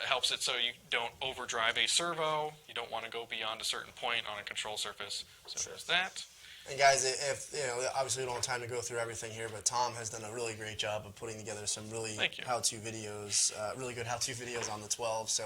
helps it so you don't overdrive a servo. You don't want to go beyond a certain point on a control surface. So there's that. And guys, if obviously we don't have time to go through everything here, but Tom has done a really great job of putting together some really how-to videos, really good how-to videos on the 12. So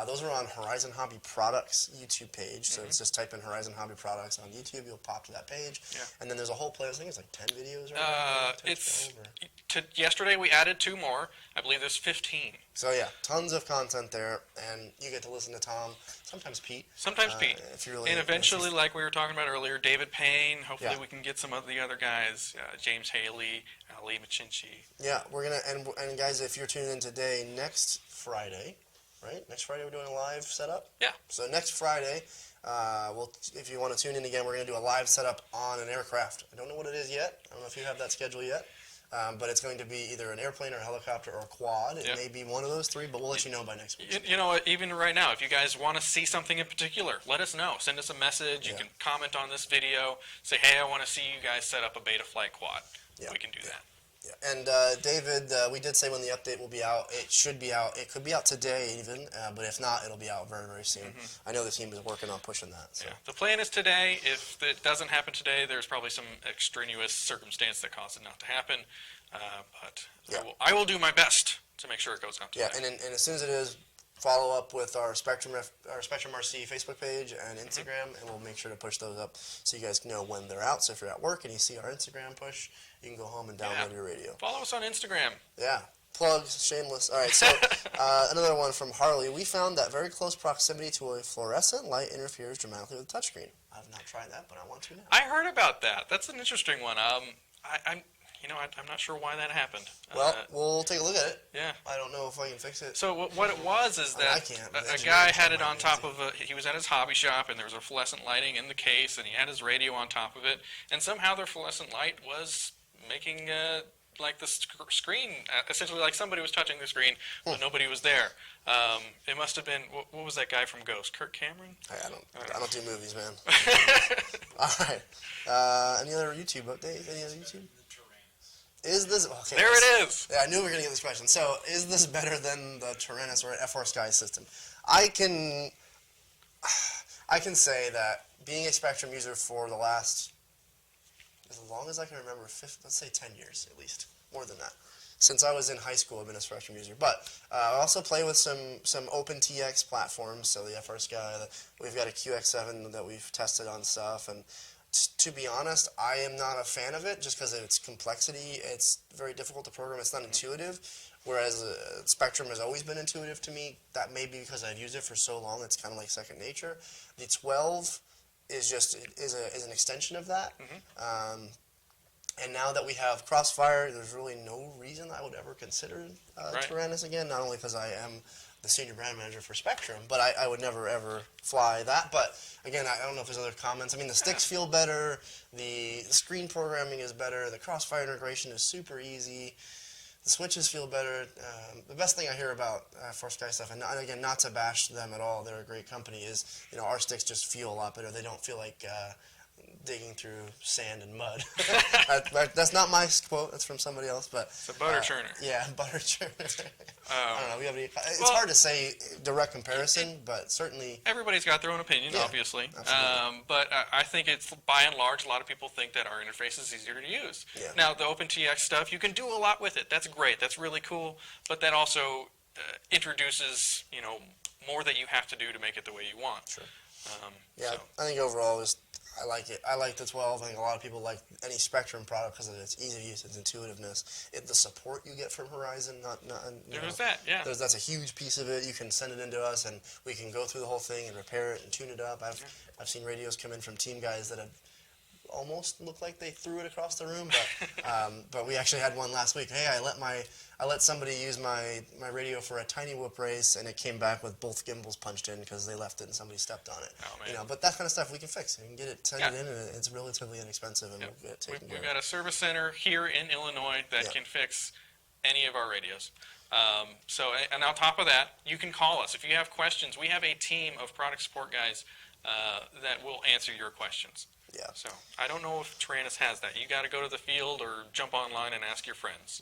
those are on Horizon Hobby Products YouTube page. So it's just type in Horizon Hobby Products on YouTube, you'll pop to that page. Yeah. And then there's a whole playlist. I think it's like 10 videos. Right yesterday we added 2 more. I believe there's 15. So yeah, tons of content there, and you get to listen to Tom, sometimes Pete. Sometimes Pete. If you really and eventually, like we were talking about earlier, David Payne. Hopefully we can get some of the other guys, James Haley, Ali Machinchi. Yeah, we're going to, and guys, if you're tuning in today, next Friday, right? Next Friday we're doing a live setup? Yeah. So next Friday, if you want to tune in again, we're going to do a live setup on an aircraft. I don't know what it is yet. I don't know if you have that schedule yet. But it's going to be either an airplane or a helicopter or a quad. It may be one of those 3, but we'll let you know by next week. You know what, even right now, if you guys want to see something in particular, let us know. Send us a message. You can comment on this video. Say, hey, I want to see you guys set up a BetaFlight quad. We can do that. Yeah. And David, we did say when the update will be out. It should be out. It could be out today even, but if not, it'll be out very, very soon. I know the team is working on pushing that. So. Yeah. The plan is today. If it doesn't happen today, there's probably some extraneous circumstance that caused it not to happen. But I will do my best to make sure it goes out today. Yeah, and as soon as it is, follow up with our Spektrum RC Facebook page and Instagram, and we'll make sure to push those up so you guys know when they're out. So if you're at work and you see our Instagram push, you can go home and download your radio. Follow us on Instagram. Yeah. Plugs, shameless. All right, so another one from Harley. We found that very close proximity to a fluorescent light interferes dramatically with the touchscreen. I've not tried that, but I want to now. I heard about that. That's an interesting one. I'm not sure why that happened. Well, we'll take a look at it. Yeah. I don't know if I can fix it. So what it was is that a guy had it on top of he was at his hobby shop, and there was a fluorescent lighting in the case, and he had his radio on top of it, and somehow the fluorescent light was making like the screen, essentially like somebody was touching the screen, but nobody was there. It must have been, what was that guy from Ghost, Kirk Cameron? I don't do movies, man. All right. Any other YouTube updates? Any other YouTube? Is this okay? There it is. Yeah, I knew we were gonna get this question. So, is this better than the Tyrannus or FR Sky system? I can say that being a Spektrum user for the last, as long as I can remember, let's say 10 years at least, more than that. Since I was in high school, I've been a Spektrum user. But I also play with some OpenTX platforms, so the FR Sky. We've got a QX7 that we've tested on stuff, and to be honest, I am not a fan of it just because of its complexity. It's very difficult to program. It's not intuitive, whereas Spektrum has always been intuitive to me. That may be because I've used it for so long. It's kind of like second nature. The 12 is an extension of that. And now that we have Crossfire, there's really no reason I would ever consider Tyrannus again. Not only because I am the senior brand manager for Spektrum, but I would never ever fly that. But again, I don't know if there's other comments. I mean, the sticks feel better, the screen programming is better, the Crossfire integration is super easy, the switches feel better. The best thing I hear about FR Sky stuff, and again, not to bash them at all, they're a great company, is our sticks just feel a lot better. They don't feel like digging through sand and mud. That's not my quote. That's from somebody else. But It's a butter churner. Yeah, butter churner. I don't know. We have any, it's hard to say direct comparison, but certainly Everybody's got their own opinion, obviously. But I think it's, by and large, a lot of people think that our interface is easier to use. Yeah. Now, the OpenTX stuff, you can do a lot with it. That's great. That's really cool. But that also introduces, more that you have to do to make it the way you want. Sure. So. I think overall I like it. I like the 12. I think a lot of people like any Spektrum product because of its ease of use, its intuitiveness, the support you get from Horizon. There's that, yeah. That's a huge piece of it. You can send it into us, and we can go through the whole thing and repair it and tune it up. I've seen radios come in from team guys that have almost looked like they threw it across the room, but we actually had one last week. Hey, I let somebody use my radio for a tiny whoop race, and it came back with both gimbals punched in because they left it and somebody stepped on it. Oh, man. But that kind of stuff we can fix. We can get it, send it in, and it's relatively inexpensive, and we'll get it taken care of. We've got a service center here in Illinois that can fix any of our radios. And on top of that, you can call us. If you have questions, we have a team of product support guys that will answer your questions. Yeah. So I don't know if Tyrannus has that. You got to go to the field or jump online and ask your friends.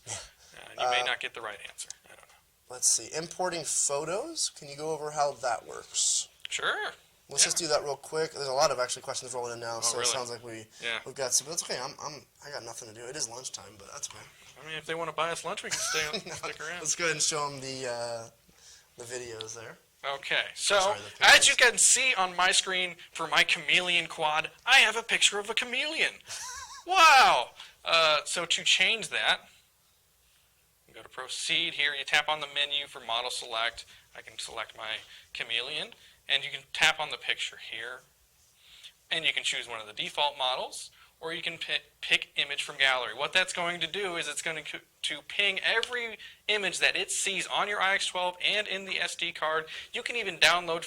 You may not get the right answer. I don't know. Let's see. Importing photos. Can you go over how that works? Sure. Let's just do that real quick. There's a lot of actually questions rolling in now, so really? it sounds like we've got some. But that's okay. I got nothing to do. It is lunchtime, but that's okay. I mean, if they want to buy us lunch, we can stick around. Let's go ahead and show them the videos there. Okay, so as you can see on my screen for my chameleon quad, I have a picture of a chameleon. Wow! So to change that, you go to proceed here. You tap on the menu for model select. I can select my chameleon, and you can tap on the picture here. And you can choose one of the default models, or you can pick image from gallery. What that's going to do is it's going to ping every image that it sees on your iX12 and in the SD card. You can even download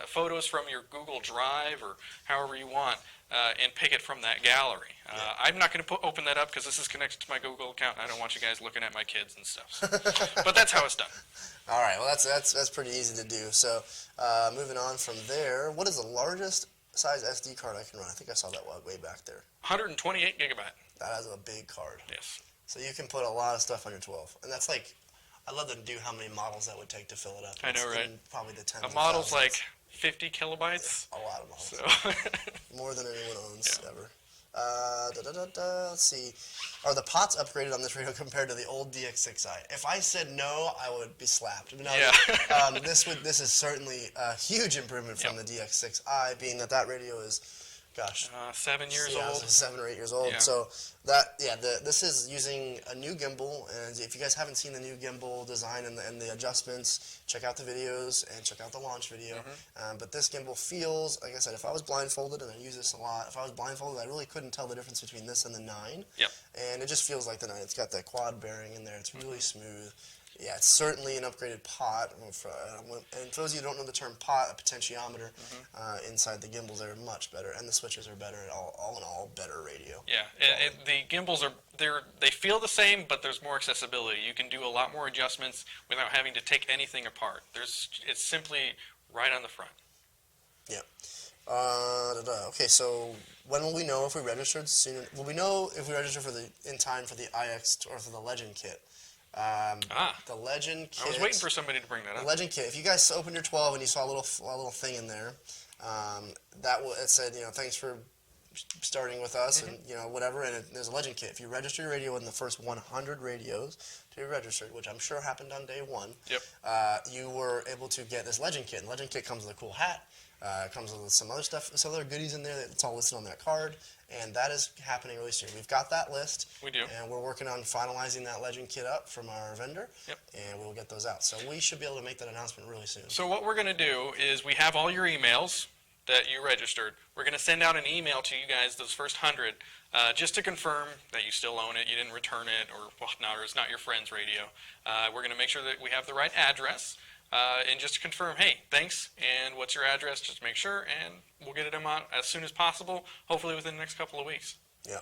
photos from your Google Drive or however you want and pick it from that gallery. I'm not going to open that up because this is connected to my Google account. I don't want you guys looking at my kids and stuff. But that's how it's done. All right, well, that's pretty easy to do. So moving on from there, what is the largest size SD card I can run? I think I saw that way back there. 128 gigabyte. That is a big card. Yes. So you can put a lot of stuff on your 12. And that's like, I'd love to do how many models that would take to fill it up. I know, right? Probably the tens A of model's thousands. like 50 kilobytes. A lot of models. So. More than anyone owns ever. Let's see. Are the pots upgraded on this radio compared to the old DX6i? If I said no, I would be slapped. No, this is certainly a huge improvement from the DX6i, being that radio is, gosh, 7 years old. 7 or 8 years old. Yeah. So this is using a new gimbal, and if you guys haven't seen the new gimbal design and the adjustments, check out the videos and check out the launch video. But this gimbal feels, like I said, if I was blindfolded, and I use this a lot, if I was blindfolded, I really couldn't tell the difference between this and the 9. Yep. And it just feels like the 9. It's got that quad bearing in there. It's really smooth. Yeah, it's certainly an upgraded pot. And for those of you who don't know the term pot, a potentiometer inside the gimbals are much better, and the switches are better. All in all, better radio. Yeah, the gimbals they feel the same, but there's more accessibility. You can do a lot more adjustments without having to take anything apart. It's simply right on the front. Yeah. Okay, so when will we know if we registered soon? Will we know if we registered in time for the iX or for the Legend kit? The Legend kit. I was waiting for somebody to bring that the up. Legend kit. If you guys opened your 12 and you saw a little thing in there, it said thanks for starting with us and whatever, and there's a Legend kit. If you register your radio in the first 100 radios to be registered, which I'm sure happened on day one, Yep. you were able to get this Legend kit. And Legend kit comes with a cool hat. It comes with some other stuff, some other goodies in there that's all listed on that card, and that is happening really soon. We've got that list. We do. And we're working on finalizing that Legend kit up from our vendor. Yep. And we'll get those out. So we should be able to make that announcement really soon. So what we're going to do is we have all your emails that you registered. We're going to send out an email to you guys, those first 100, just to confirm that you still own it, you didn't return it or whatnot, or it's not your friend's radio. We're going to make sure that we have the right address. And just to confirm, hey, thanks, and what's your address, just make sure, and we'll get them out as soon as possible, hopefully within the next couple of weeks. Yeah.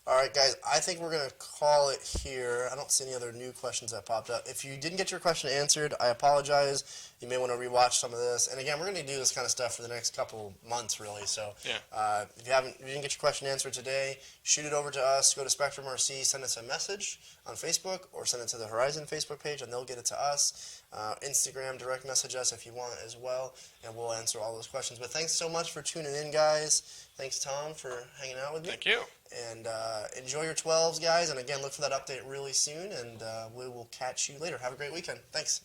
All right, guys, I think we're going to call it here. I don't see any other new questions that popped up. If you didn't get your question answered, I apologize. You may want to rewatch some of this. And again, we're going to do this kind of stuff for the next couple months, really. So if you didn't get your question answered today, shoot it over to us. Go to Spektrum RC, send us a message on Facebook, or send it to the Horizon Facebook page, and they'll get it to us. Instagram, direct message us if you want as well, and we'll answer all those questions. But thanks so much for tuning in, guys. Thanks, Tom, for hanging out with me. Thank you. And enjoy your 12s, guys. And again, look for that update really soon, and we will catch you later. Have a great weekend. Thanks.